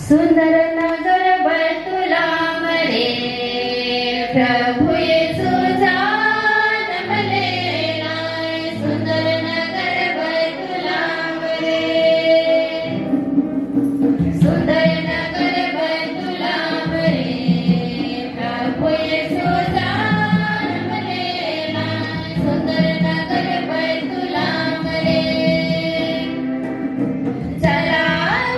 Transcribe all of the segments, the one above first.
सुंदर नगर बैतुलाम रे, प्रभु येशू जन्म लेला। सुंदर नगर बैतुलाम रे, सुंदर नगर बैतुलाम रे, प्रभु येशू जन्म लेला। सुंदर नगर बैतुलाम रे, चला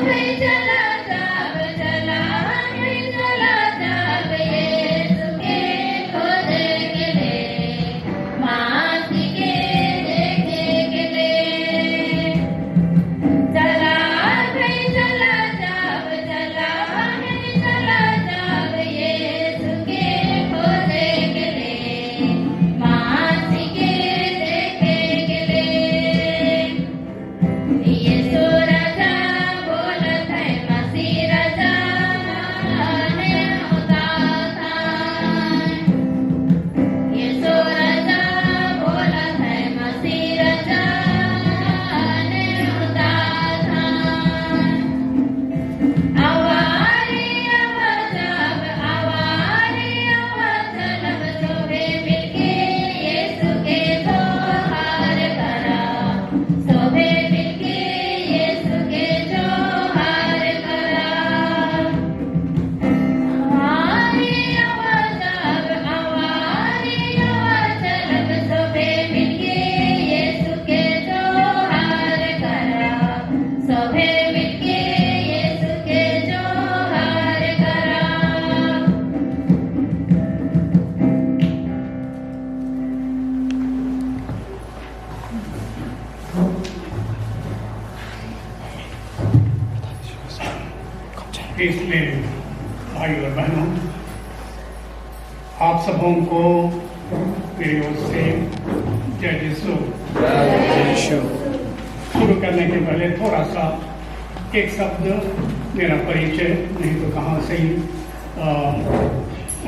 भाई चला जाब, चला भाई चला जाब, येशू के खोज गेले, माती के देखे गेले। चला भाई चला जाब, चला भाई चला जाब, येशू के खोज गेले, माती के देखे गेले। येशू राजा बोलत है, मसीह राजा ने उतार। येशू राजा बोलत है, मसीह राजा ने उतार। आवारी आवाज़ आवारी आवाज़ लब सोबे मिलके येशू के जोहार करा। सोबे मिलके येशू के जोहार करा। आवारी आवाज़ लब सोबे मिलके येशू के जोहार करा। सोबे मिलके येशू के जोहार करा। इसलिए भाई और बहनों, आप सबों को मेरी ओर से जय यीशु। शुरू करने के पहले थोड़ा सा एक शब्द मेरा परिचय, नहीं तो कहाँ से ही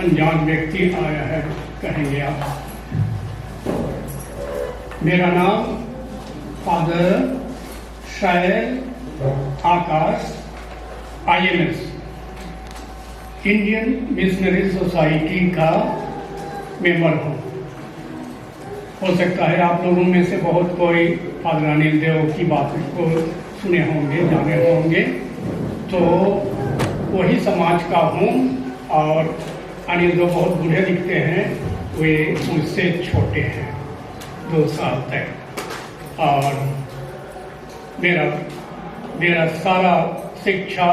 अनजान व्यक्ति आया है कहेंगे आप। मेरा नाम फादर शायल आकाश IMS इंडियन मिशनरी सोसाइटी का मेंबर हूँ। हो सकता है आप लोगों में से बहुत कोई फादर अनिल देव की बात को सुने होंगे, जाने होंगे। तो वही समाज का हूँ और अनिल देव बहुत बूढ़े दिखते हैं, वे मुझसे छोटे हैं 2 साल तक। और मेरा सारा शिक्षा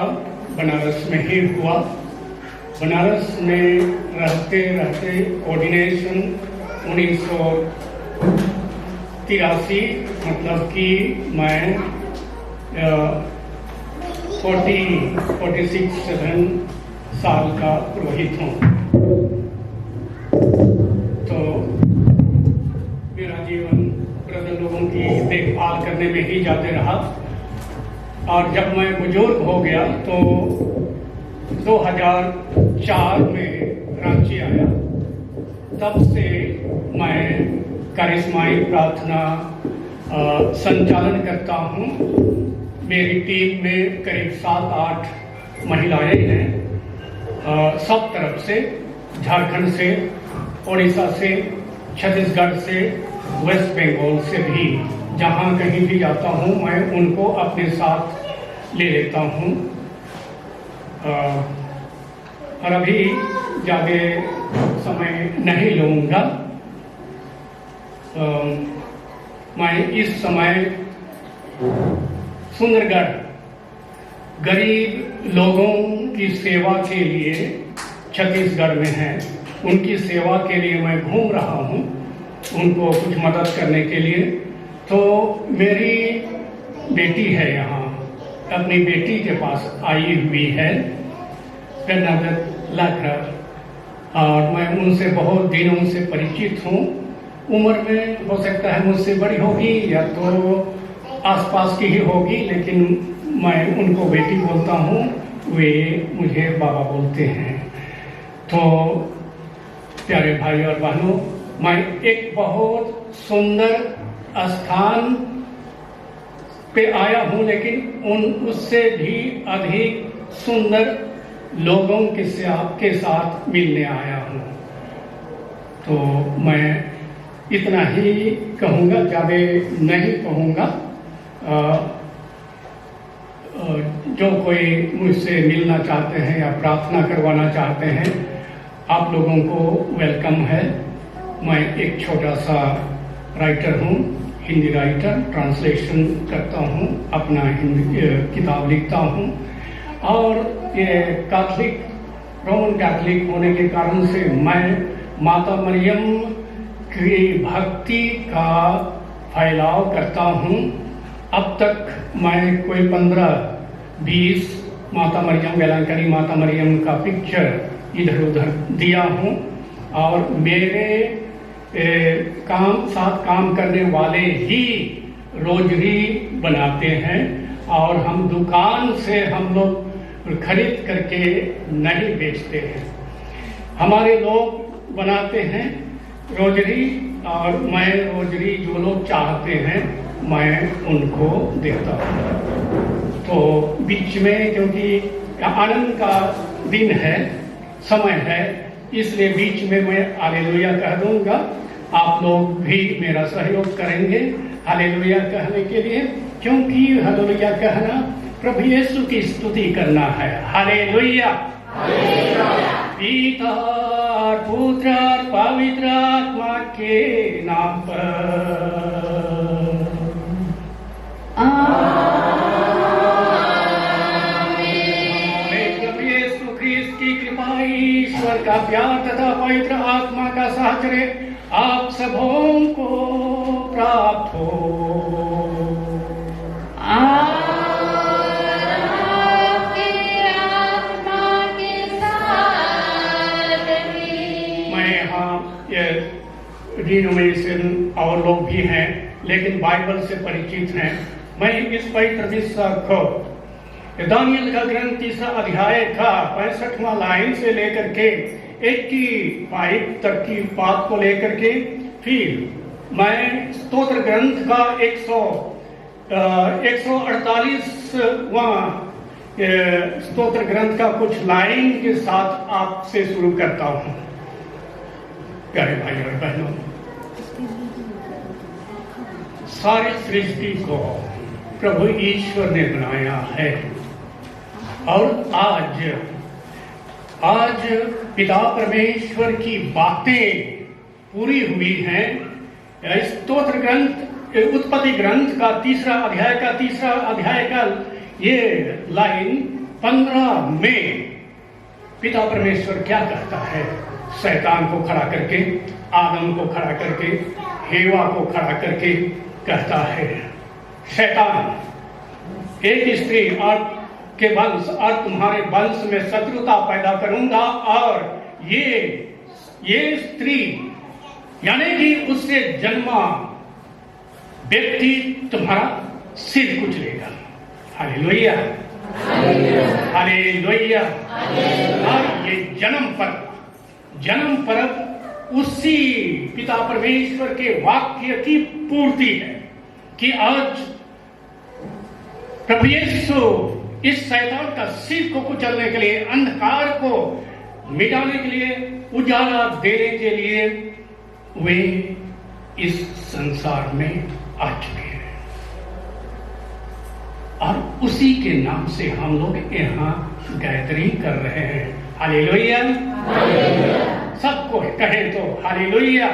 बनारस में ही हुआ। बनारस में रहते रहते ऑर्डिनेशन 1983, मतलब कि मैं 47 साल का पुरोहित हूँ। तो मेरा जीवन वृद्ध लोगों की देखभाल करने में ही जाते रहा। और जब मैं बुजुर्ग हो गया तो 2004 में रांची आया। तब से मैं करिश्माई प्रार्थना संचालन करता हूँ। मेरी टीम में करीब 7-8 महिलाएं हैं, सब तरफ से, झारखंड से, उड़ीसा से, छत्तीसगढ़ से, वेस्ट बंगाल से भी। जहाँ कहीं भी जाता हूँ मैं उनको अपने साथ ले लेता हूँ। और अभी ज़्यादा समय नहीं लूँगा। मैं इस समय सुंदरगढ़ गरीब लोगों की सेवा के लिए छत्तीसगढ़ में है, उनकी सेवा के लिए मैं घूम रहा हूँ, उनको कुछ मदद करने के लिए। तो मेरी बेटी है यहाँ, अपनी बेटी के पास आई हुई है कर्नाटक लाखरा, और मैं उनसे बहुत दिनों से परिचित हूँ। उम्र में हो सकता है मुझसे बड़ी होगी या तो आसपास की ही होगी, लेकिन मैं उनको बेटी बोलता हूँ, वे मुझे बाबा बोलते हैं। तो प्यारे भाई और बहनों, मैं एक बहुत सुंदर स्थान पे आया हूँ, लेकिन उससे भी अधिक सुंदर लोगों के साथ मिलने आया हूँ। तो मैं इतना ही कहूँगा, ज़्यादा नहीं कहूँगा। जो कोई मुझसे मिलना चाहते हैं या प्रार्थना करवाना चाहते हैं, आप लोगों को वेलकम है। मैं एक छोटा सा राइटर हूँ, हिंदी राइटर, ट्रांसलेशन करता हूँ, अपना हिंदी किताब लिखता हूँ। और ये रोमन कैथोलिक होने के कारण से मैं माता मरियम की भक्ति का फैलाव करता हूँ। अब तक मैं कोई 15-20 माता मरियम, वेलंकनी माता मरियम का पिक्चर इधर उधर दिया हूँ। और मेरे साथ काम करने वाले ही रोजरी बनाते हैं, और हम दुकान से हम लोग खरीद करके नहीं बेचते हैं। हमारे लोग बनाते हैं रोजरी, और मैं रोजरी जो लोग चाहते हैं मैं उनको देता हूँ। तो बीच में, क्योंकि आनंद का दिन है, समय है, इसलिए बीच में मैं हालेलुया कह दूंगा। आप लोग भी मेरा सहयोग करेंगे हालेलुया कहने के लिए, क्योंकि हालेलुया कहना प्रभु यीशु की स्तुति करना है। हालेलुया। पिता और पुत्र और पवित्र आत्मा के नाम पर प्रभु यीशु ख्रीस्त की कृपा, ईश्वर का प्यार तथा पवित्र आत्मा का साहचर्य आप सबों को प्राप्त हो। डिनोमिनेशन और लोग भी हैं, लेकिन बाइबल से परिचित हैं। मैं इस पवित्र दिशा को दानियल का ग्रंथ 3 अध्याय का 65वां लाइन से लेकर के 85 तक की बात को लेकर के, फिर मैं स्तोत्र ग्रंथ का 148वां स्तोत्र ग्रंथ का कुछ लाइन के साथ आपसे शुरू करता हूँ। प्यारे भाई और बहनों, सारी सृष्टि को प्रभु ईश्वर ने बनाया है, और आज पिता परमेश्वर की बातें पूरी हुई हैं। स्तोत्र ग्रंथ, उत्पत्ति ग्रंथ का 3 अध्याय का ये लाइन 15 में पिता परमेश्वर क्या कहता है? शैतान को खड़ा करके, आदम को खड़ा करके, हेवा को खड़ा करके कहता है, शैतान, एक स्त्री और के वंश और तुम्हारे वंश में शत्रुता पैदा करूंगा, और ये स्त्री यानी कि उससे जन्मा व्यक्ति तुम्हारा सिर कुचलेगा। Hallelujah, hallelujah. और ये जन्म पर्व उसी पिता परमेश्वर के वाक्य की पूर्ति है कि आज प्रभु यीशु इस शैतान का सिर को कुचलने के लिए, अंधकार को मिटाने के लिए, उजाला देने के लिए वे इस संसार में आ चुके हैं। और उसी के नाम से हम लोग यहाँ गैदरिंग कर रहे हैं। हालेलुया। सबको कहें तो हालेलुया,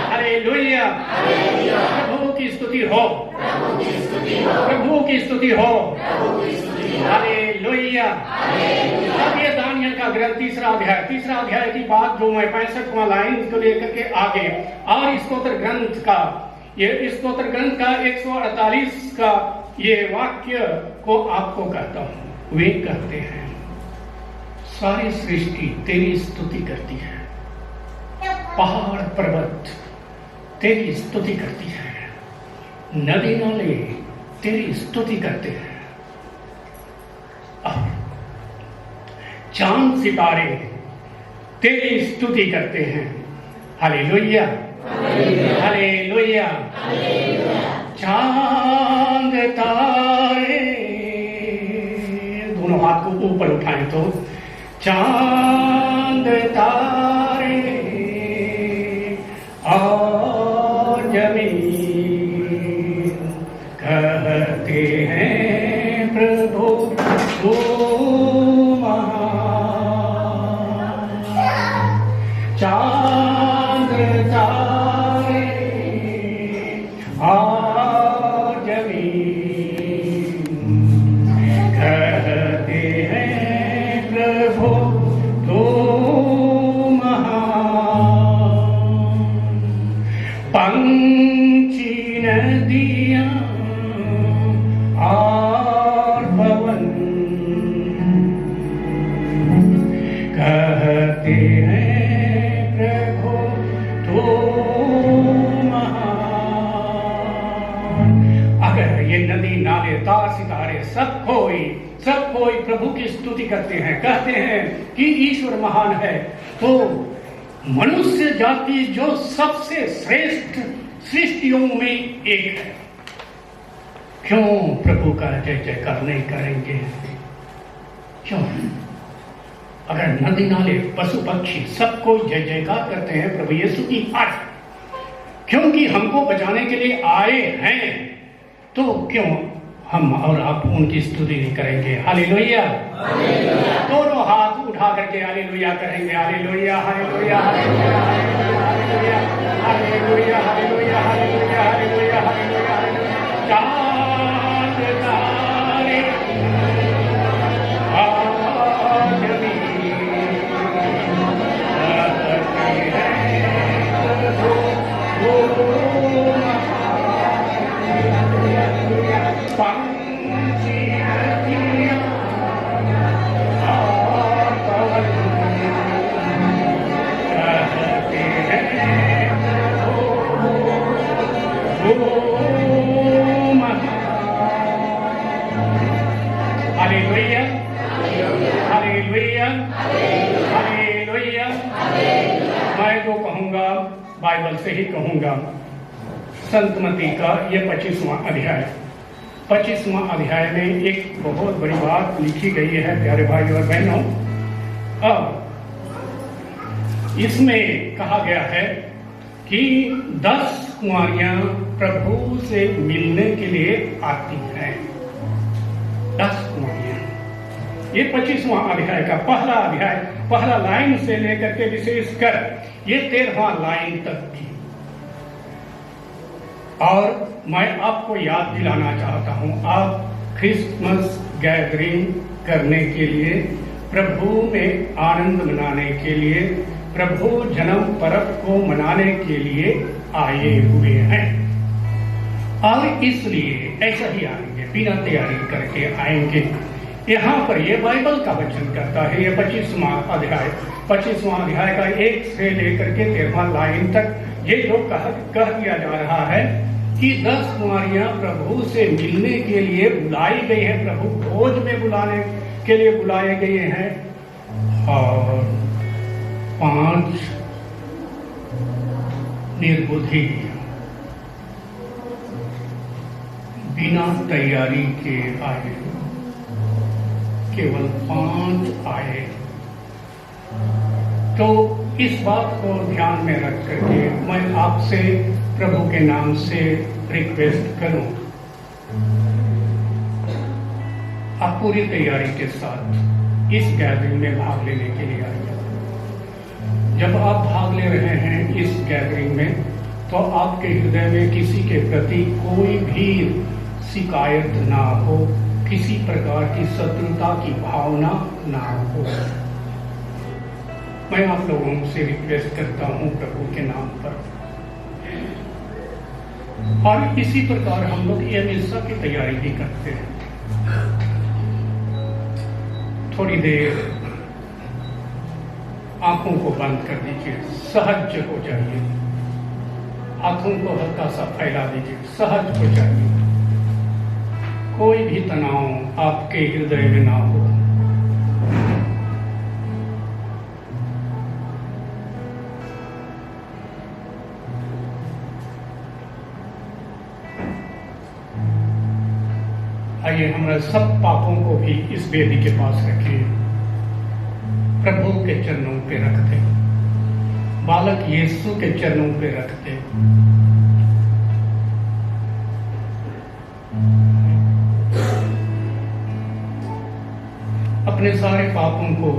हालेलुया। प्रभु की स्तुति हो, प्रभु की स्तुति हो। हालेलुया। अब ये दानियल का ग्रंथ 3 अध्याय की बात जो मैं 65वां लाइन को लेकर के आगे, और स्तोत्र ग्रंथ का 148 का ये वाक्य को आपको कहता हूं। वे कहते हैं, सारी सृष्टि तेरी स्तुति करती है, पहाड़ पर्वत तेरी स्तुति करती है, नदी नाले तेरी स्तुति करते हैं, और चांद सितारे तेरी स्तुति करते हैं। Hallelujah, hallelujah. चांद तारे दोनों हाथ को ऊपर उठाएं तो चांद तारे और जमीन कहते हैं प्रभु तू महान। चांद तारे और जमीन कहते हैं प्रभु तू महान। पंछी नदियाँ और पवन कहते हैं प्रभु तू महान। अगर ये नदी नाले तार सितारे सब कोई प्रभु की स्तुति करते हैं, कहते हैं कि ईश्वर महान है, तो मनुष्य जाति जो सबसे श्रेष्ठ सृष्टियों में एक है, क्यों प्रभु का जय जयकार नहीं करेंगे? क्यों? अगर नदी नाले पशु पक्षी सब कोई जय जयकार करते हैं प्रभु यीशु की आज, क्योंकि हमको बचाने के लिए आए हैं, तो क्यों हम और आप उनकी स्तुति नहीं करेंगे? हालेलुया। दोनों हाथ उठा करके हालेलुया करेंगे। Hallelujah hallelujah hallelujah hallelujah hallelujah hallelujah hallelujah hallelujah hallelujah. चांद तारे और जमीन कहते हैं प्रभु तू महान। पंछी नदियाँ और पवन कहते हैं प्रभु तू महान। Hallelujah hallelujah hallelujah. मैं जो कहूँगा बाइबल से ही कहूँगा। संत मत्ती का ये 25वां अध्याय, 25वां अध्याय में एक बहुत बड़ी बात लिखी गई है प्यारे भाई और बहनों। अब इसमें कहा गया है कि 10 कुंवारियां प्रभु से मिलने के लिए आती हैं। 10 कुंवारियां। ये 25वां अध्याय का पहला अध्याय, पहला लाइन से लेकर के विशेषकर ये 13वां लाइन तक थी। और मैं आपको याद दिलाना चाहता हूं, आप क्रिसमस गैदरिंग करने के लिए, प्रभु में आनंद मनाने के लिए, प्रभु जन्म पर्व को मनाने के लिए आए हुए हैं। और इसलिए ऐसा ही आएंगे, बिना तैयारी करके आएंगे। यहाँ पर ये बाइबल का वचन करता है, ये 25वां अध्याय का 1 से लेकर के 13वां लाइन तक ये जो कह दिया जा रहा है कि 10 कुंवारियां प्रभु से मिलने के लिए बुलाई गई हैं, प्रभु भोज में बुलाने के लिए बुलाए गए हैं, और 5 निर्बुद्धि बिना तैयारी के आए, केवल 5 आए। तो इस बात को ध्यान में रख करके मैं आपसे प्रभु के नाम से रिक्वेस्ट करूं, आप पूरी तैयारी के साथ इस गैदरिंग में भाग लेने के लिए आइए। जब आप भाग ले रहे हैं इस गैदरिंग में, तो आपके हृदय में किसी के प्रति कोई भी शिकायत ना हो, किसी प्रकार की शत्रुता की भावना ना हो। मैं आप लोगों से रिक्वेस्ट करता हूं प्रभु के नाम पर। और इसी प्रकार हम लोग ये मिस्सा की तैयारी भी करते हैं। थोड़ी देर आंखों को बंद कर दीजिए, सहज हो जाइए, हाथों को हल्का सा फैला दीजिए, सहज हो जाइए, कोई भी तनाव आपके हृदय में ना हो। आइए आइए हमारे सब पापों को भी इस वेदी के पास रखिए, प्रभु के चरणों पे रखते, बालक यीशु के चरणों पे रखते। अपने सारे पापों को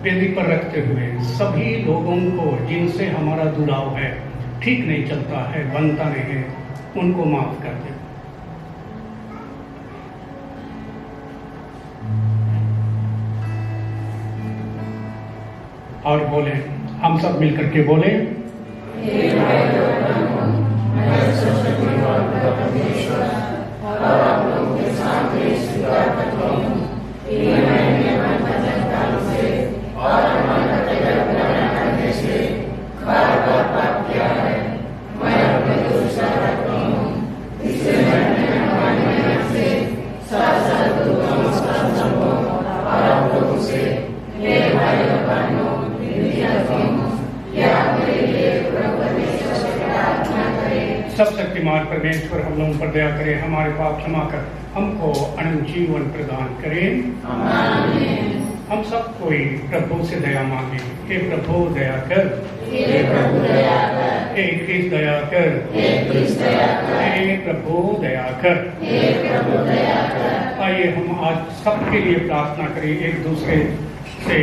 वेदी पर रखते हुए सभी लोगों को जिनसे हमारा जुड़ाव है, ठीक नहीं चलता है, बनता नहीं है, उनको माफ कर दे। और बोले, हम सब मिलकर के बोले, सब शक्तिमान परमेश्वर हम लोगों पर दया करे, हमारे पाप क्षमा कर हमको अनंत जीवन प्रदान करें। हम सब कोई प्रभु से दया मांगे। हे प्रभु दया कर, हे प्रभु दया कर, हे क्रिस्त दया कर, हे क्रिस्त दया कर, हे प्रभु दया कर, हे प्रभु दया कर। आइए हम आज सबके लिए प्रार्थना करें, एक दूसरे से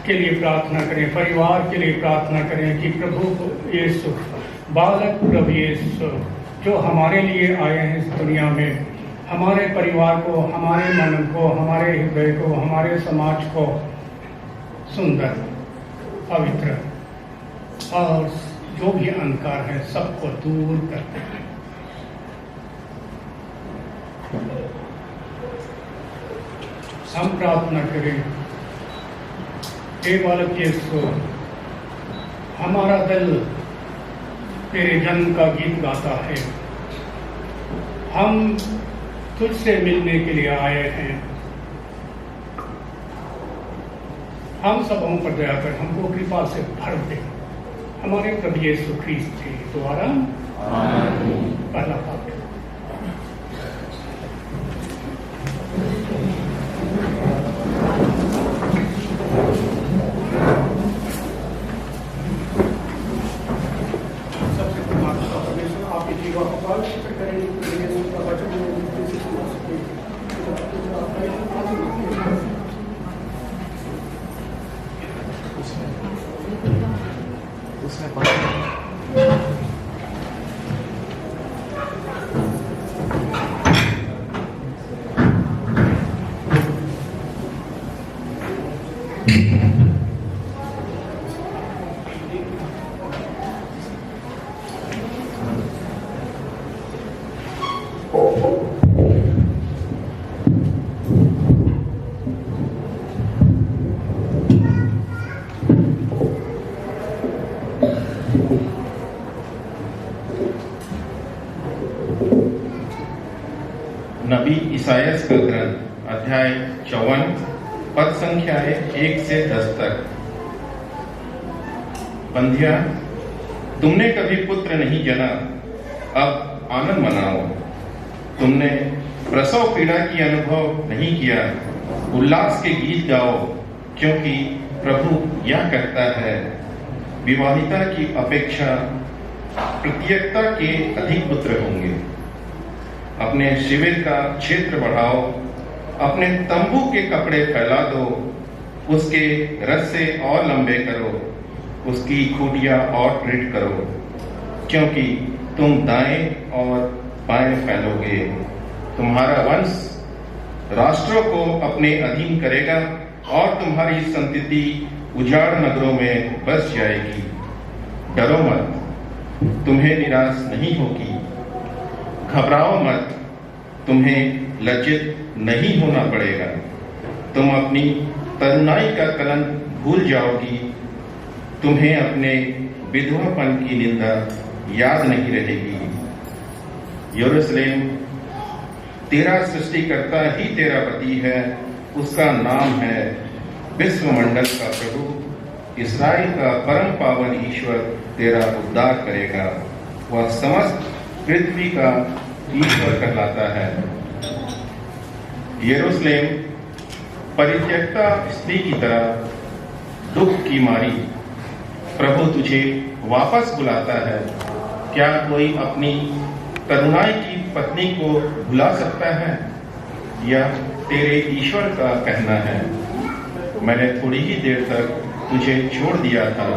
के लिए प्रार्थना करें, परिवार के लिए प्रार्थना करें कि प्रभु यीशु, बालक प्रभु यीशु जो हमारे लिए आए हैं इस दुनिया में, हमारे परिवार को, हमारे मन को, हमारे हृदय को, हमारे समाज को सुंदर, पवित्र और जो भी अंधकार है सबको दूर करते हैं। हम प्रार्थना करें, हे बालक यीशु, हमारा दिल तेरे जन्म का गीत गाता है, हम तुझसे मिलने के लिए आए हैं। हम सबों पर दया कर हमको कृपा से भर दे, हमारे प्रभु यीशु ख्रीस्त के द्वारा। पहला पाठ। नबी ईसायास का ग्रंथ अध्याय 54 पद संख्या 1 से 10 तक। बंधिया, तुमने कभी पुत्र नहीं जना, अब आनंद मनाओ। तुमने प्रसव पीड़ा की अनुभव नहीं किया, उल्लास के गीत गाओ, क्योंकि प्रभु यह कहता है, विवाहिता की अपेक्षा प्रत्येकता के अधिक पुत्र होंगे। अपने शिविर का क्षेत्र बढ़ाओ, अपने तंबू के कपड़े फैला दो, उसके रस्से और लंबे करो, उसकी खूंटियां और दृढ़ करो, क्योंकि तुम दाएं और बाएं फैलोगे। तुम्हारा वंश राष्ट्रों को अपने अधीन करेगा और तुम्हारी संतति उजाड़ नगरों में बस जाएगी। डरो मत, तुम्हें निराश नहीं होगी। घबराओ मत, तुम्हें लज्जित नहीं होना पड़ेगा। तुम अपनी तरुणाई का कलंक भूल जाओगी। तुम्हें अपने विधवापन की निंदा याद नहीं रहेगी। यरूशलेम, तेरा सृष्टिकर्ता ही तेरा पति है, उसका नाम है विश्वमंडल का प्रभु। इस्राएल का परम पावन ईश्वर तेरा उद्धार करेगा। वह समस्त पृथ्वी का ईश्वर कहलाता है। यरूशलेम परित्यक्ता स्त्री की तरह दुख की मारी प्रभु तुझे वापस बुलाता है। क्या कोई अपनी करुणाई की पत्नी को भुला सकता है? यह तेरे ईश्वर का कहना है। मैंने थोड़ी ही देर तक तुझे छोड़ दिया था,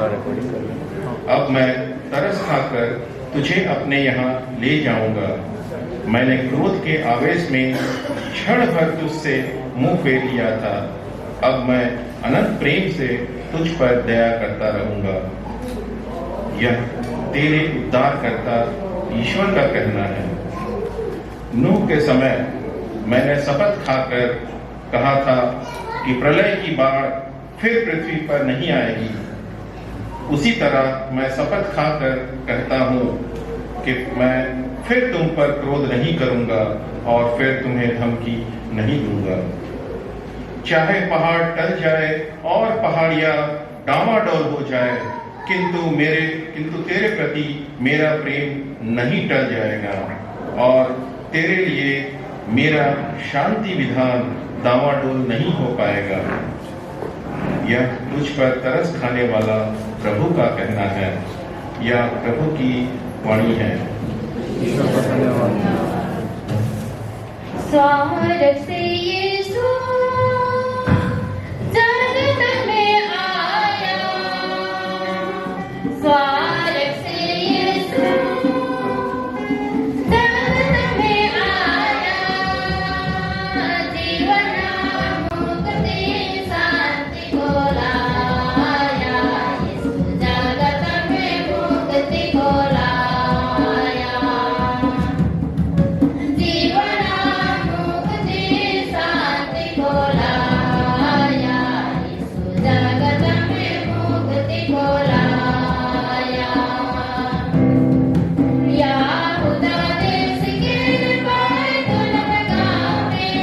अब मैं तरस खाकर तुझे अपने यहाँ ले जाऊंगा। मैंने क्रोध के आवेश में क्षण भर तुझसे मुंह फेर लिया था, अब मैं अनंत प्रेम से तुझ पर दया करता रहूंगा। यह तेरे उद्धारकर्ता ईश्वर का कहना है। नूह के समय मैंने शपथ खाकर कहा था कि प्रलय की बाढ़ फिर पृथ्वी पर नहीं आएगी। उसी तरह मैं शपथ खाकर कहता हूँ कि मैं फिर तुम पर क्रोध नहीं करूंगा और फिर तुम्हें धमकी नहीं दूंगा। चाहे पहाड़ टल जाए और पहाड़ियां डामाडोल हो जाए, किंतु तेरे प्रति मेरा प्रेम नहीं टल जाएगा और तेरे लिए मेरा शांति विधान डामाडोल नहीं हो पाएगा। यह तुझ पर तरस खाने वाला प्रभु का कहना है। यह प्रभु की वाणी है। स्वर्ग से यीशु जगत में आया, स्वर्ग से यीशु जगत में आया, जीवन मुक्ति शांति को लाया, यीशु जगत में मुक्ति को लाया। जीवन मुक्ति शांति को लाया, यीशु जगत में मुक्ति को लाया। यहूदा देश के बैतुल गाँव में,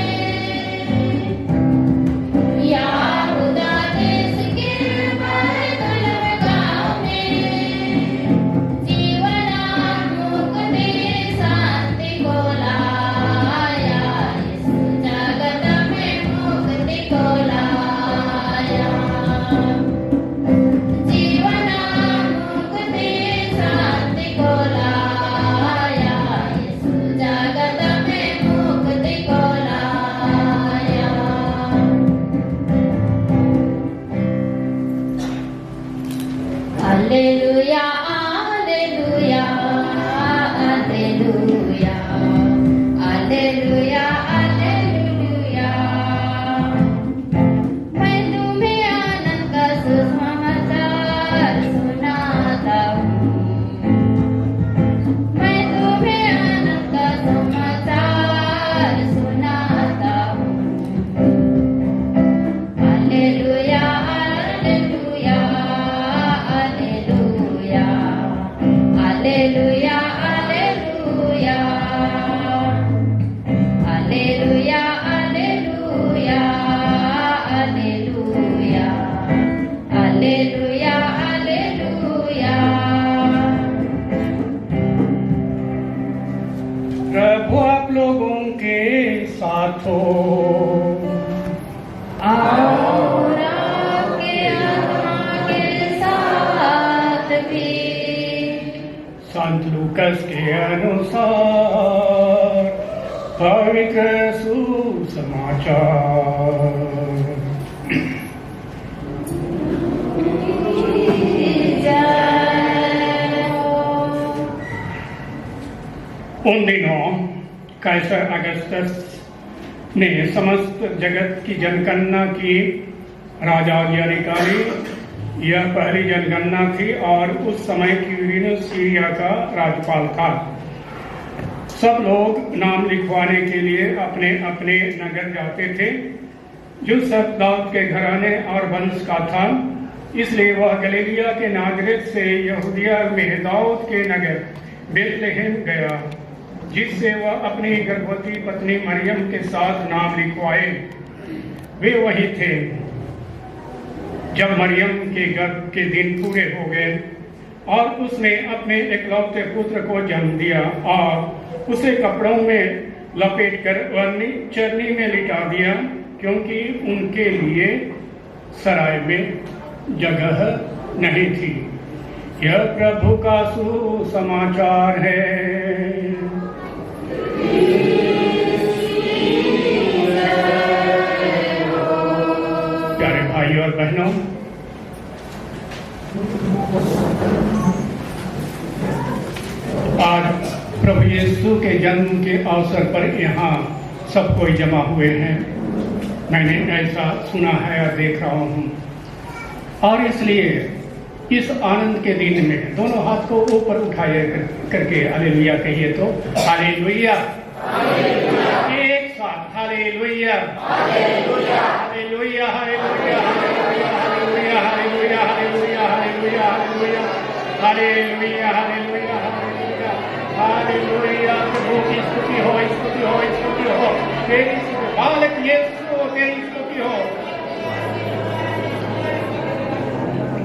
यहूदा देश के बैतुल गाँव में, जीवन मुक्ति शांति को लाया, यीशु जगत में मुक्ति को लाया। जीवन मुक्ति शांति को लाया, यीशु जगत में मुक्ति को लाया। Alleluia, alleluia, alleluia, alleluia, alleluia। मैं तुम्हें आनंद का सुसमाचार सुनाता हूँ, मैं तुम्हें आनंद का समाचार सुनाता हूँ। Alleluia, alleluia, alleluia, alleluia, alleluia, alleluia, alleluia, alleluia, alleluia, alleluia। प्रभु आप लोगों के साथ हो। और आपके आत्मा के साथ भी। संत लूकस के अनुसार पवित्र सुसमाचार। उन दिनों कैसर अगस्टस ने समस्त जगत की जनगणना की। राजा आज्ञा निकाली। यह पहली जनगणना थी और उस समय क्यूरिनस सीरिया का राज्यपाल था। सब लोग नाम लिखवाने के लिए अपने अपने नगर जाते थे। जो सब दाऊद के घराने और वंश का था, इसलिए वह गलीलिया के नाजरेत से यहूदिया में दाऊद के नगर बेथलेहम गया, जिससे वह अपनी गर्भवती पत्नी मरियम के साथ नाम लिखवाए। वे वहीं थे जब मरियम के गर्भ के दिन पूरे हो गए और उसने अपने इकलौते पुत्र को जन्म दिया और उसे कपड़ों में लपेटकर चरनी में लिटा दिया, क्योंकि उनके लिए सराय में जगह नहीं थी। यह प्रभु का सुसमाचार है। प्यारे भाई और बहनों, आज प्रभु यीशु के जन्म के अवसर पर यहाँ सब कोई जमा हुए हैं। मैंने ऐसा सुना है और देख रहा हूँ, और इसलिए इस आनंद के दिन में दोनों हाथ को ऊपर उठाए करके हालेलुया कहिए तो हालेलुया, एक साथ hallelujah, hallelujah, hallelujah, hallelujah, hallelujah, hallelujah, hallelujah, hallelujah, hallelujah, hallelujah, hallelujah. प्रभु की स्तुति हो, स्तुति हो, स्तुति हो, तेरी स्तुति, बालक यीशु तेरी स्तुति हो।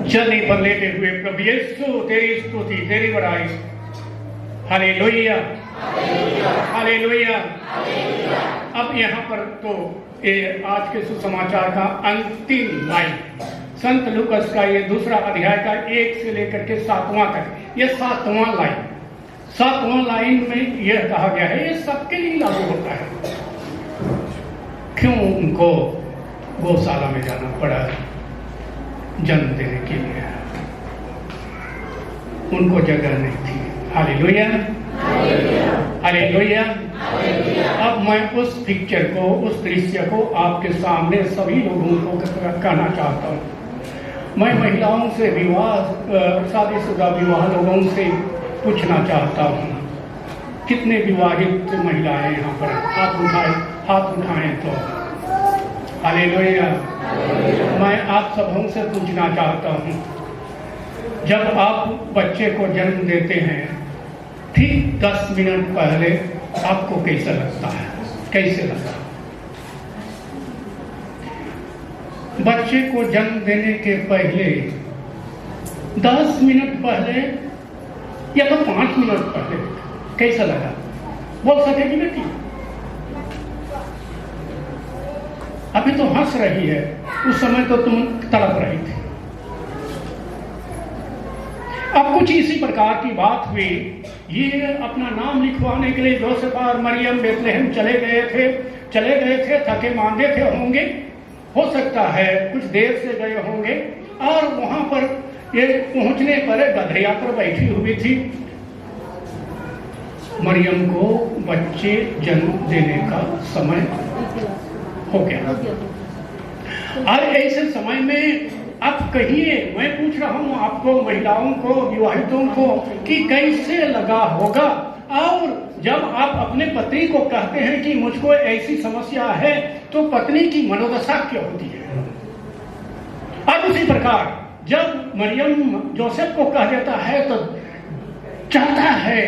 जनी पर लेटे हुए प्रभु यीशु तेरी स्तुति, तेरी बड़ाई। Hallelujah, hallelujah. अब यहाँ पर तो ये आज के सुसमाचार का अंतिम लाइन, संत लूकस का ये दूसरा अध्याय का 1 से लेकर के 7वां तक, ये 7वां लाइन, 7वां लाइन में यह कहा गया है, ये सबके लिए लागू होता है। क्यों उनको गौशाला में जाना पड़ा जन्म देने के लिए? उनको जगह नहीं थी। Hallelujah, hallelujah. अब मैं उस पिक्चर को, उस दृश्य को आपके सामने सभी लोगों को कहना चाहता हूँ। मैं महिलाओं से, शादीशुदा विवाह लोगों से पूछना चाहता हूँ, कितने विवाहित महिलाएं यहाँ पर हाथ उठाएं तो हालेलुया। मैं आप सबों से पूछना चाहता हूँ, जब आप बच्चे को जन्म देते हैं ठीक 10 मिनट पहले आपको कैसा लगता है? कैसे लगा? बच्चे को जन्म देने के पहले 10 मिनट पहले या तो 5 मिनट पहले कैसा लगा? बोल सकेगी बेटी? अभी तो हंस रही है, उस समय तो तुम तड़प रही थी। अब कुछ इसी प्रकार की बात हुई। ये अपना नाम लिखवाने के लिए जोसेफ और मरियम बेथलेहम चले गए थे, थके मांदे थे होंगे, हो सकता है कुछ देर से गए होंगे, और वहां पर ये पहुंचने पर गधैया पर बैठी हुई थी। मरियम को बच्चे जन्म देने का समय हो गया, और ऐसे समय में अब कहिए, मैं पूछ रहा हूं आपको, महिलाओं को, विवाहितों को, कि कैसे लगा होगा? और जब आप अपने पति को कहते हैं कि मुझको ऐसी समस्या है, तो पत्नी की मनोदशा क्या होती है? और उसी प्रकार जब मरियम जोसेफ को कह देता है, तो चाहता है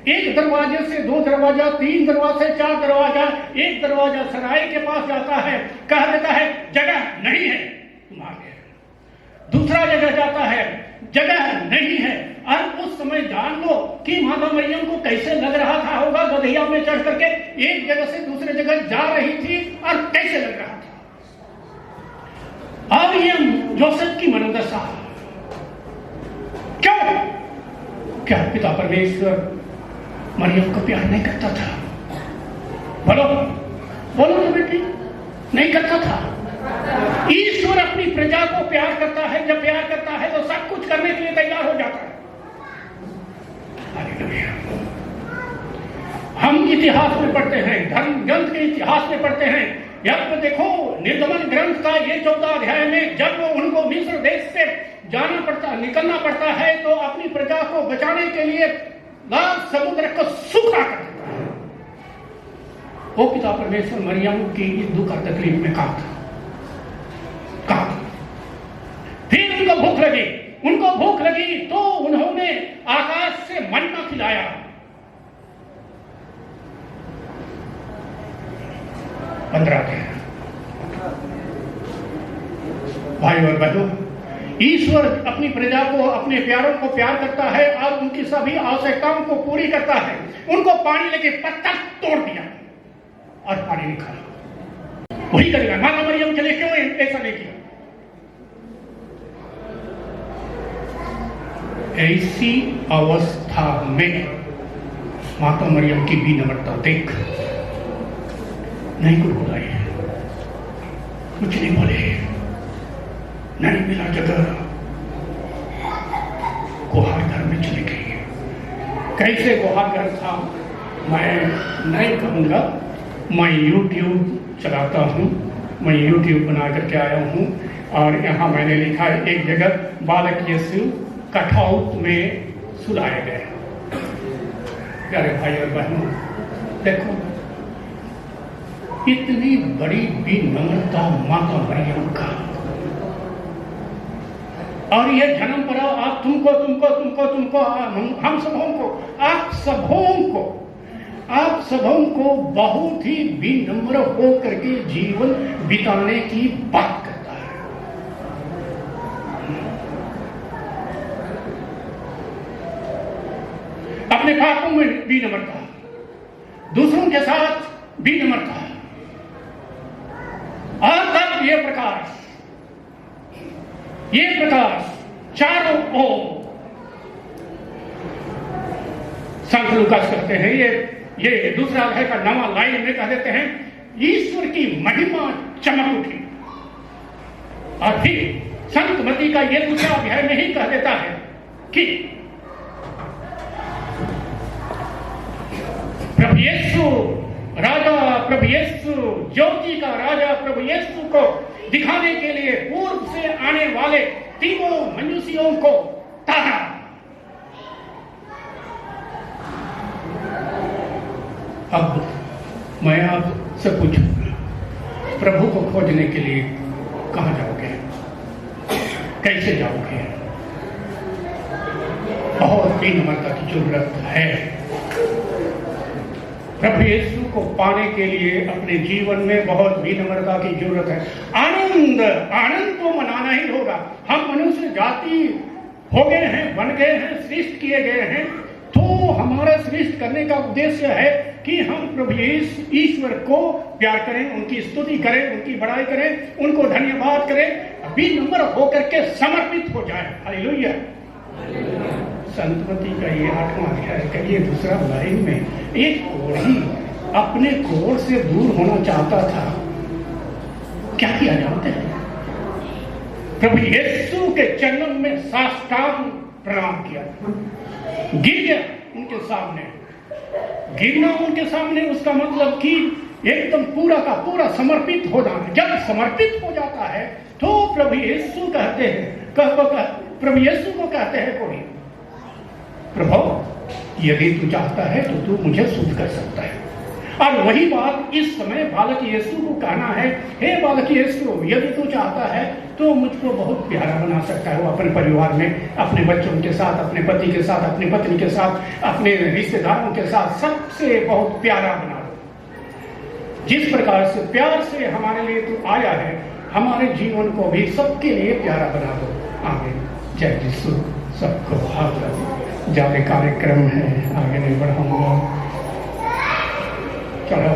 एक दरवाजे से 2 दरवाजा, 3 दरवाजे, 4 दरवाजा, एक दरवाजा सराय के पास जाता है, कह देता है जगह नहीं है तुम्हारे। दूसरा जगह जाता है, जगह नहीं है। और उस समय जान लो कि माता मरियम को कैसे लग रहा था होगा, गधैया में चढ़ करके एक जगह से दूसरे जगह जा रही थी, और कैसे लग रहा था। और ये जोसेफ की मनोदशा, क्यों? क्या पिता परमेश्वर मरियम को प्यार नहीं करता था? बोलो तो बेटी, नहीं करता था? ईश्वर अपनी प्रजा को प्यार करता है। जब प्यार करता है तो सब कुछ करने के लिए तैयार हो जाता है। हम इतिहास में पढ़ते हैं, धर्म ग्रंथ के इतिहास में पढ़ते हैं। यहां पर देखो, निर्गमन ग्रंथ का ये 14 अध्याय में जब उनको मिस्र देश से निकलना पड़ता है, तो अपनी प्रजा को बचाने के लिए लाल समुद्र को सूखा कर देता है। वो पिता परमेश्वर मरियम की दुख और तकलीफ में कहा था। फिर उनको भूख लगी तो उन्होंने आकाश से मन्ना खिलाया। भाई और बहनों, ईश्वर अपनी प्रजा को, अपने प्यारों को प्यार करता है और उनकी सभी आवश्यकताओं को पूरी करता है। उनको पानी लेके पत्थर तोड़ दिया, और पानी निकाला। वही करेगा। माता मरियम के लिए क्यों ऐसा नहीं किया? ऐसी अवस्था में माता मरियम की विनम्रता देख नहीं कुछ बुलाए, कुछ नहीं बोले, नहीं मिला जगह, गुहार घर में चली गई। कैसे गुहार घर था मैं नहीं कहूँगा। मैं YouTube चलाता हूँ, मैं YouTube बना करके आया हूँ और यहाँ मैंने लिखा है एक जगह बालक यीशु कटआउट में सुलाए गए। प्यारे भाई और बहनों, देखो इतनी बड़ी विनम्रता माता मरियम का, और यह जन्म पड़ा आप तुमको हम सबों को बहुत ही विनम्र होकर के जीवन बिताने की बात करता है। अपने पापों में विनम्रता, दूसरों के साथ विनम्रता, और तब ये प्रकाश चारों ओर। संत लूकास कहते हैं, ये दूसरा अध्याय का 9वां लाइन में कह देते हैं, ईश्वर की महिमा चमक उठी। और फिर संत मती का ये दूसरा अध्याय में ही कह देता है कि प्रभु यीशु राजा, प्रभु यीशु ज्योति का राजा, प्रभु यीशु को दिखाने के लिए पूर्व से आने वाले तीनों मनुष्यों को तारा। अब मैं आपसे पूछूंगा, प्रभु को खोजने के लिए कहां जाओगे, कैसे जाओगे? बहुत विनम्रता की जरूरत है। प्रभु यीशु को पाने के लिए अपने जीवन में बहुत विनम्रता की जरूरत है। आनंद तो मनाना ही होगा। हम मनुष्य जाति हो गए हैं, बन गए हैं, सृष्टि किए गए हैं, तो हमारा सृष्टि करने का उद्देश्य है कि हम प्रभु ईश्वर को प्यार करें, उनकी स्तुति करें, उनकी बड़ाई करें, उनको धन्यवाद करें, विनम्र होकर के समर्पित हो जाए। हालेलुया। संतमती का ये 8वां अध्याय का ये दूसरा लाइन में एक कोढ़ी अपने कोढ़ से दूर होना चाहता था। क्या किया जानते हैं? प्रभु यीशु के चरणों में साष्टांग प्रणाम किया, गिर गया उनके सामने। गिरना उनके सामने उसका मतलब कि एकदम पूरा का पूरा समर्पित हो जाना। जब समर्पित हो जाता है तो प्रभु यीशु कहते हैं, प्रभु यीशु को कहते हैं कोई, प्रभु यदि तू चाहता है तो तू मुझे शुद्ध कर सकता है। और वही बात इस समय बालक यीशु को कहना है, हे बालक यीशु, यदि तू चाहता है तो मुझको बहुत प्यारा बना सकता है। वो अपने परिवार में, अपने बच्चों के साथ, अपने पति के साथ, अपनी पत्नी के साथ, अपने रिश्तेदारों के साथ सबसे बहुत प्यारा बना दो। जिस प्रकार से प्यार से हमारे लिए तू आया है, हमारे जीवन को भी सबके लिए प्यारा बना दो। आमीन। जय यीशु। सबको हाथ ज्यादा कार्यक्रम है, आगे नहीं बढ़ाऊंगा। चलो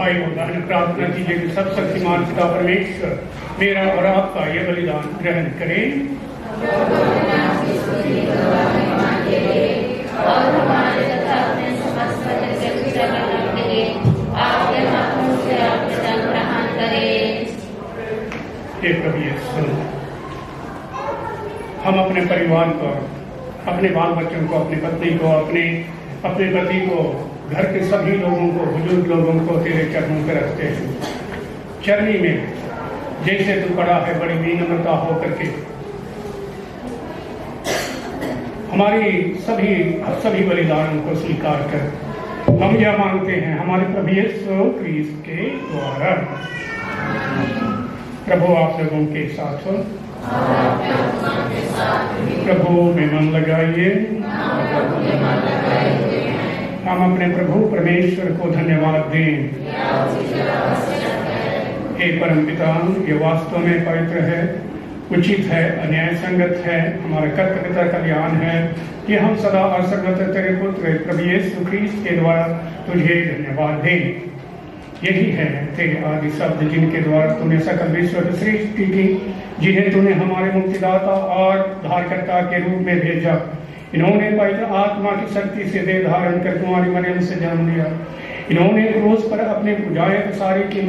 भाई और बहन प्रार्थना कीजिए कि सब शक्तिमान पिता परमेश्वर मेरा और आपका ये बलिदान ग्रहण करें और हमारे तथा अपने समस्त के लिए आपके हाथों से आपके दान ग्रहण करें। हे प्रभु यीशु, हम अपने परिवार को, अपने बाल बच्चों को, अपनी पत्नी को, अपने पति को, घर के सभी लोगों को, बुजुर्ग लोगों को तेरे चरणों पर रखते हैं। चरनी में जैसे तू पड़ा है बड़ी विनम्रता हो करके हमारी सभी बलिदानों को स्वीकार कर हम यह मांगते हैं हमारे प्रभु यीशु क्रिस्त के द्वारा। प्रभु आप लोगों के साथ हो, प्रभु में मन लगाइए। हम अपने प्रभु परमेश्वर को धन्यवाद दें। हे परमपिता, ये वास्तव में पवित्र है, उचित है, अन्याय संगत है, हमारा कर्तव्य कल्याण है कि हम सदा और सर्वत्र तेरे पुत्र प्रभु यीशु ख्रीस्त के द्वारा तुझे धन्यवाद दें। यही है तेरे आदि शब्द जिनके द्वारा तूने सकल विश्व की सृष्टि की, जिन्हें तूने हमारे मुक्तिदाता और धारकर्ता के रूप में भेजा। इन्होंने पवित्र आत्मा की शक्ति से देह धारण कर तुम्हारी मरियम से जन्म लिया। इन्होंने क्रूस पर अपने भुजाएं प्रसारी की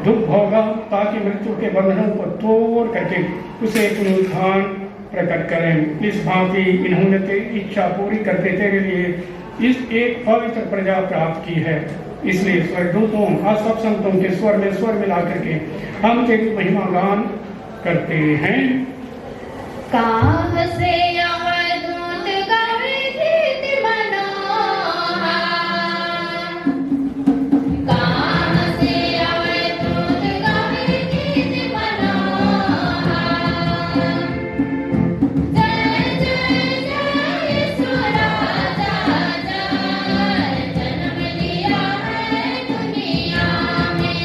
दुख भोगा ताकि मृत्यु के बंधनों को तोड़ करके उसे पुनरुत्थान प्रकट करें। इस भांति इन्होंने तेरी इच्छा पूरी करके तेरे लिए इस एक पवित्र प्रजा प्राप्त की है। इसलिए स्वर्गदूतों और सब संतों के स्वर में स्वर मिला करके हम तेरी महिमा गान करते हैं। कहाँ से अवधूत गावे गीत मनोहर, कहाँ से अवधूत गावे गीत मनोहर। जय जय जय यीशु राजा, जय जन्म लिया है दुनिया में।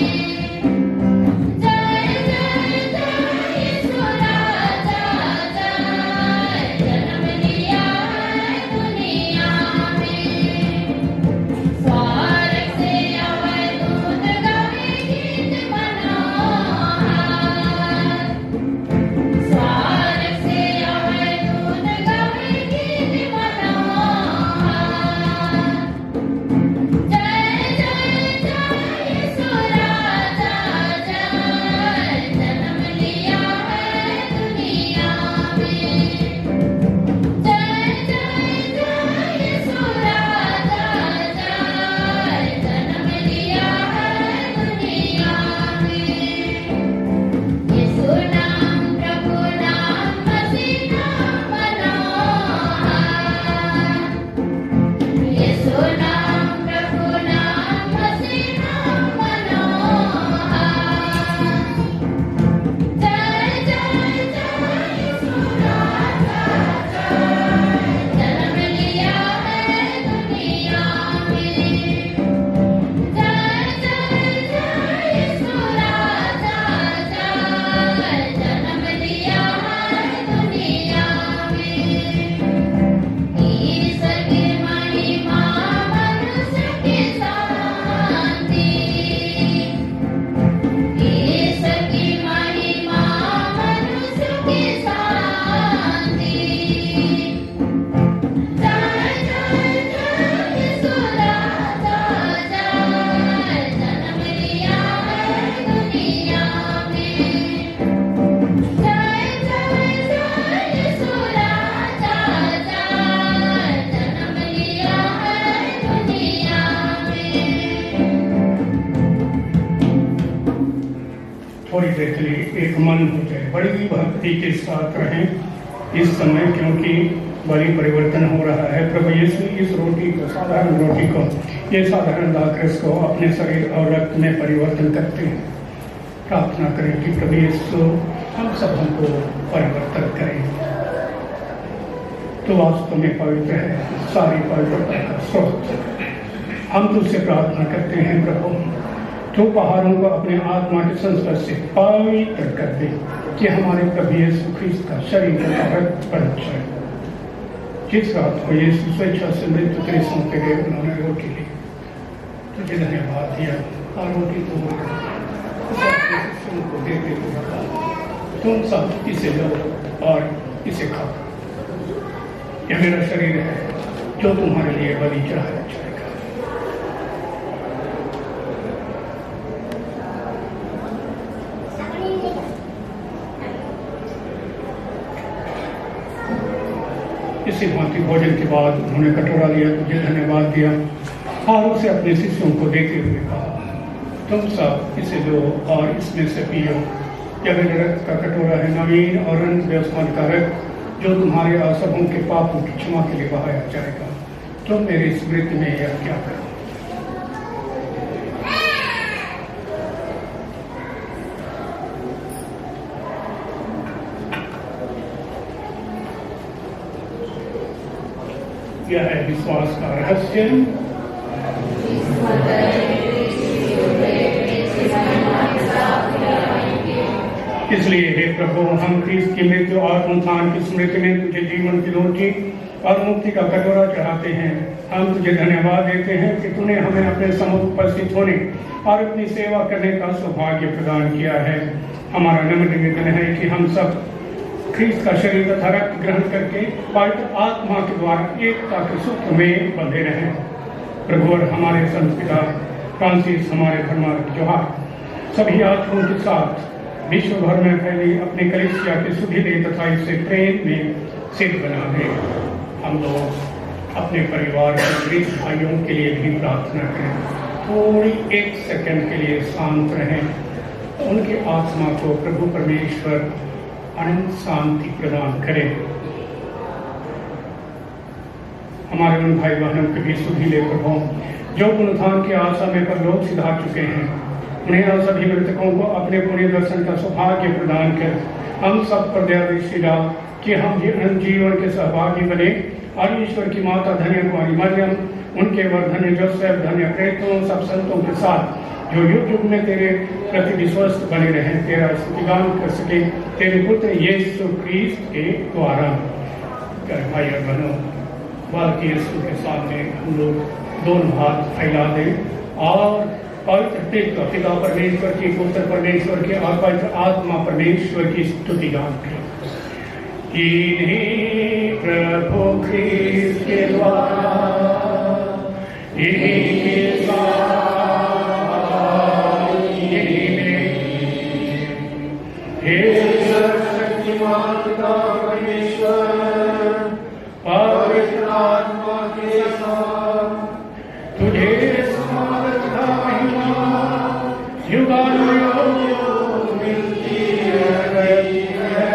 जय जय जय यीशु राजा, जन्म लिया है दुनिया में। स्वर्ग से अवधूत गावे गीत मनोहर, स्वर्ग से अवधूत गावे गीत मनोहर। जय जय जय यीशु राजा, जय जन्म लिया है दुनिया में। जय जय जय यीशु राजा, जय जन्म लिया है दुनिया में। यीशु नाम प्रभु नाम मसीह नाम मनोहर, यीशु नाम प्रभु नाम मसीह नाम मनोहर। जय जय जय यीशु राजा, जन्म लिया है दुनिया में। जय जय जय यीशु राजा, जन्म लिया है दुनिया में। ईश्वर की महिमा मनुष्य की शांति, ईश्वर की महिमा मनुष्य की शांति। जय जय जय यीशु राजा, जन्म लिया है दुनिया में। जय जय जय यीशु राजा, जन्म लिया है दुनिया में। थोड़ी देर के लिए एक मन हो जाए, बड़ी भक्ति के साथ रहें इस समय, क्योंकि बड़ी परिवर्तन हो रहा है। प्रभु यीशु इस रोटी को, साधारण रोटी को, ये साधारण दाखरस को अपने शरीर और रक्त में परिवर्तन करते हैं। प्रार्थना करें कि प्रभु यीशु हम सब हमको परिवर्तन करें। तो वास्तव में पवित्र है, सारी पवित्रता का स्रोत। हम तुझसे प्रार्थना करते हैं प्रभु, तो पहाड़ों को अपने आत्मा के संस्पर्श से पवित्र कर दे कि हमारे प्रभु यीशु ख्रीस्त का शरीर का रक्त बन जाए। जिस रात को यीशु स्वेच्छा से मृत्यु के सौंपे गए, उन्होंने रोटी ली, तुझे धन्यवाद दिया और रोटी तोड़ को देते हुए तुम सब इसे लो और इसे खाओ। यह मेरा शरीर है जो तुम्हारे लिए बलि चढ़ाया जाएगा। इसी भांति भोजन के बाद उन्होंने कटोरा लिया, तुझे धन्यवाद दिया और उसे अपने शिष्यों को देते हुए कहा, तुम सब इसे लो और इसमें से पियो। यह मेरे रक्त का कटोरा है, नवीन और रंग व्यवस्थान का रक्त, जो तुम्हारे और सबों के पापों की क्षमा के लिए बहाया जाएगा। तुम मेरी स्मृति में यह क्या करो। यह है विश्वास का रहस्य। इसलिए हे प्रभु, हम ख्रीस्त की मृत्यु और उत्थान की स्मृति में तुझे जीवन की रोटी और मुक्ति का कटोरा चढ़ाते हैं। हम तुझे धन्यवाद देते हैं कि तूने हमें अपने सम्मुख उपस्थित होने और अपनी सेवा करने का सौभाग्य प्रदान किया है। हमारा नम्र निवेदन है कि हम सब ख्रीस्त का शरीर तथा रक्त ग्रहण करके पवित्र आत्मा के द्वारा एकता के सूत्र में बंधे रहें। प्रभु और हमारे संत पिता फ्रांसिस, हमारे धर्मार्थ जोहार सभी आत्माओं के साथ विश्व भर में फैली अपनी कलीसिया की सुधि दे तथा इसे प्रेम में सिद्ध बना दे। हम लोग अपने परिवार के गरीब भाइयों के लिए भी प्रार्थना करें। थोड़ी 1 सेकंड के लिए शांत रहें। उनकी आत्मा को प्रभु परमेश्वर अनंत शांति प्रदान करें। हमारे उन भाई बहनों के भी सुधि ले प्रभु, जो पुनरुत्थान की आशा में परलोक सिधार चुके हैं, उन्हें और सभी मृतकों को अपने पुण्य दर्शन का सौभाग्य प्रदान कर हम सब पर दया दृष्टि डाल कि हम जीवन के सहभागी बने और ईश्वर की माता धन्य कुमारी मरियम, उनके वर धन्य जोसेफ, धन्य प्रेतों, सब संतों के साथ जो युग युग में तेरे प्रति विश्वस्त बने रहे, तेरा स्तुतिगान कर सके तेरे पुत्र यीशु ख्रीस्त के द्वारा। भाई और बहनों, बालकी यीशु के सामने हम लोग दोनों हाथ फैला दें और पवित्र पिता परमेश्वर की, पुत्र परमेश्वर की और पवित्र आत्मा परमेश्वर की स्तुति गान करें। इन्हीं प्रभु ख्रीस्त के द्वारा इन्हीं के साथ इन्हीं में हे शक्तिमान पिता परमेश्वर पवित्र आत्मा के साथ तुझे युगानुयुग मिलती रही है।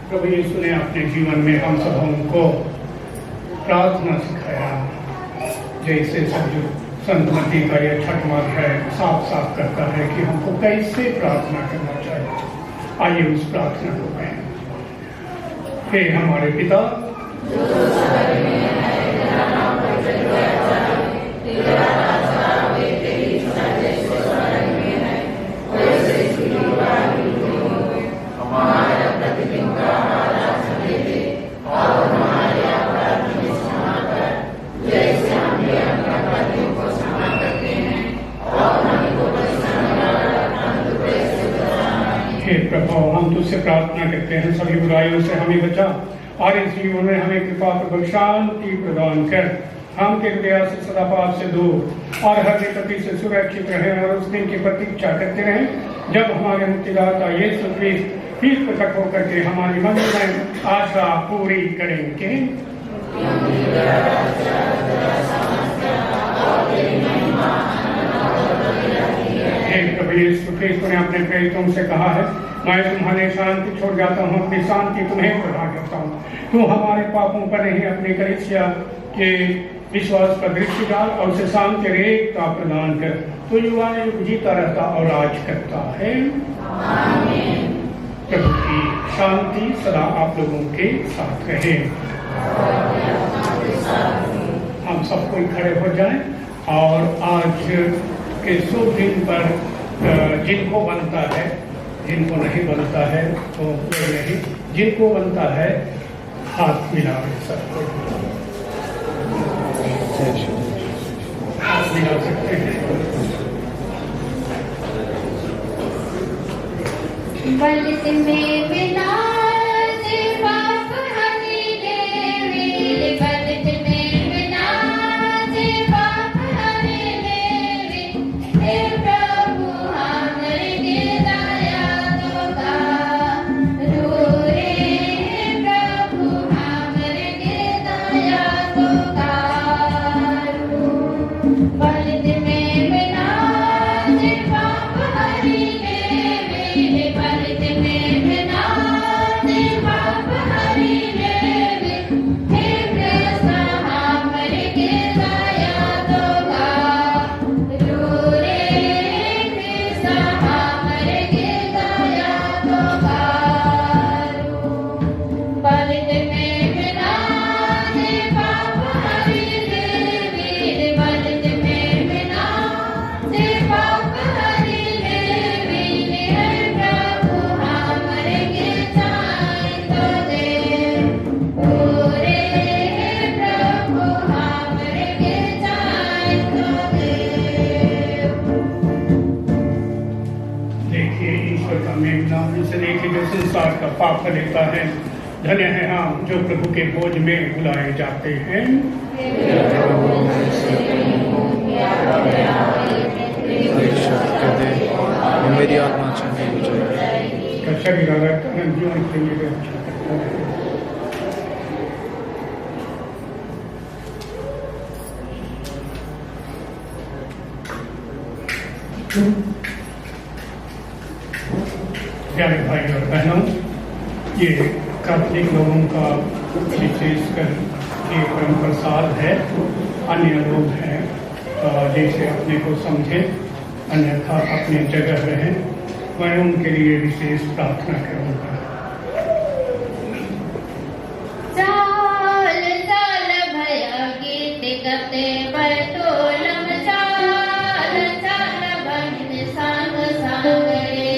प्रभु यीशु ने अपने जीवन में हम सबों को प्रार्थना सिखाया, जैसे सब संतमती का यह छठवां है साफ साफ करता है कि हमको कैसे प्रार्थना करना चाहिए। आइए उस प्रार्थना को कहें। हे हमारे पिता, प्रभु हम तुझसे प्रार्थना करते हैं, सभी बुराइयों से हमें बचा और इस जीवन में हमें कृपा पूर्वक शांति प्रदान कर। हम के दया से सदा पाप से दूर और हर विपत्ति से सुरक्षित रहें और उस दिन की प्रतीक्षा करते रहें जब हमारे मुक्तिदाता यीशु ख्रीस्त फिर प्रकट होकर के हमारी मन में आशा पूरी करेंगे। प्रभु यीशु ख्रीस्त ने अपने प्रेरितों से कहा है, मैं तुम्हारे शांति छोड़ जाता हूँ, अपनी शांति तुम्हें प्रदान करता हूँ। तू हमारे पापों पर नहीं अपनी कलीसिया के विश्वास पर दृष्टि डाल और उसे शांति एकता प्रदान कर। तो युगानुयुग जीता रहता और राज करता है। प्रभु की शांति सदा आप लोगों के साथ रहे। हम सब कोई खड़े हो जाएं और आज के शुभ दिन पर जिनको बनता है, जिनको नहीं बनता है तो कोई नहीं, जिनको बनता है हाथ मिलावे सब कोई, हाथ मिला सकते हैं। बलित में विनाश पाप हरि देवी, बलित में विनाश पाप हरि देवी, हे प्रभु हमरे के दया तो करो रे, हे प्रभु हमरे के दया तो करो। बलित में विनाश पाप हरि देवी, बलित में विनाश पाप हरि देवी, हे कृष्ण हमरे के दया तो करो रे, हे कृष्ण हमरे के दया तो करो। बलित में विनाश पाप हरि देवी, बलित में विनाश पाप हरि देवी, हे प्रभु हमरे के चाहि तो दे रे, हे प्रभु हमरे के चाहि तो दे। देखिए ईश्वर का मेघना इसे देखिए जो संसार का पाप लेता है। धन्य है हम जो प्रभु के भोज में बुलाए जाते हैं। मेरी आत्मा चाहे हो जाए। इसका शरीर अलग जीवन के लिए अच्छा करता है। प्यारे भाई और बहनों, ये कैथोलिक लोगों का विशेषकर ये परम प्रसाद है। अन्य लोग हैं जैसे अपने को समझे, अन्यथा अपनी जगह रहें, मैं उनके लिए विशेष प्रार्थना करूँगा। चाल चाल भया गीत गते बटोलम, चाल चाल बहिन संग संग रे,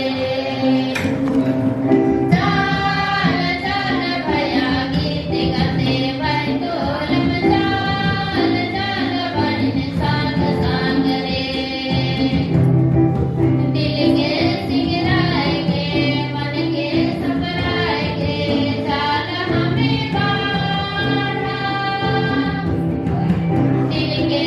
चाल चाल भया गीत गते बटोलम, चाल चाल बहिन संग संग रे। दिल के सिंगराए के मन के सबराए के, चाल हमें बाढ़ा, दिल के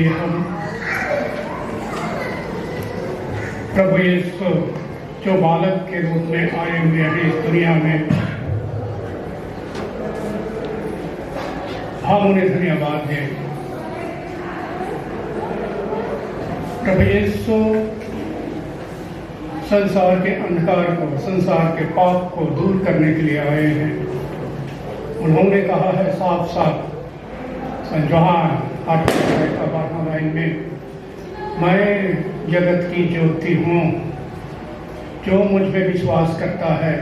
लिए हम प्रभु यीशु जो बालक के रूप में आए हुए हैं इस दुनिया में, हम उन्हें धन्यवाद दें। प्रभु यीशु संसार के अंधकार को, संसार के पाप को दूर करने के लिए आए हैं। उन्होंने कहा है साफ साफ यूहन्ना 8:12 लाइन में, मैं जगत की ज्योति हूँ, जो मुझ में विश्वास करता है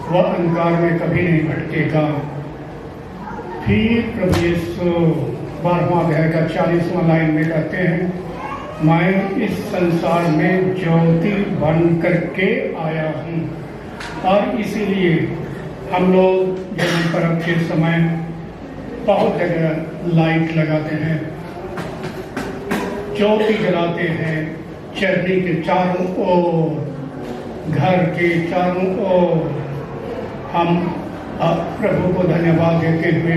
वह अंधकार में कभी नहीं भटकेगा। फिर प्रभु यीशु 12वां अध्याय का 40वां लाइन में कहते हैं, मैं इस संसार में ज्योति बन करके आया हूँ। और इसीलिए हम लोग जन्म पर्व के समय बहुत जगह लाइट लगाते हैं, ज्योति जलाते हैं, चरनी के चारों ओर, घर के चारों ओर। हम प्रभु को धन्यवाद देते हुए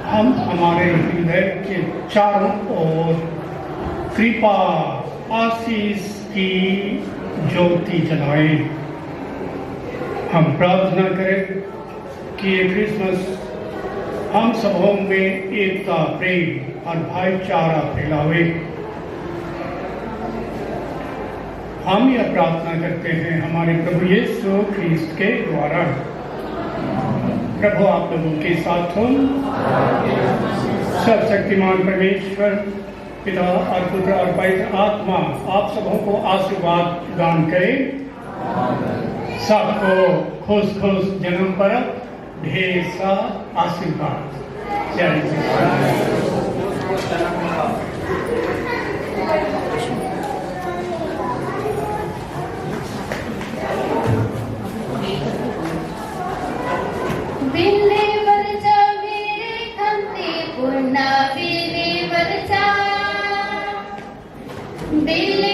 हम हमारे हृदय के चारों ओर कृपा आशीष की ज्योति जलाएं। हम प्रार्थना करें कि ये क्रिसमस हम सबों में एकता, प्रेम और भाईचारा फैलावे। हम यह प्रार्थना करते हैं हमारे प्रभु यीशु ख्रीस्त के द्वारा। प्रभु आप लोगों के साथ हो। सर्वशक्तिमान परमेश्वर पिता और पुत्र और पवित्र आत्मा आप सबों को आशीर्वाद दान करे। सबको खुश खुश जन्म पर ढेर सा आशीर्वाद। जय बिल्ले बरचा मेरे खंती पुन्ना बिल्ले बरचा बिल्ले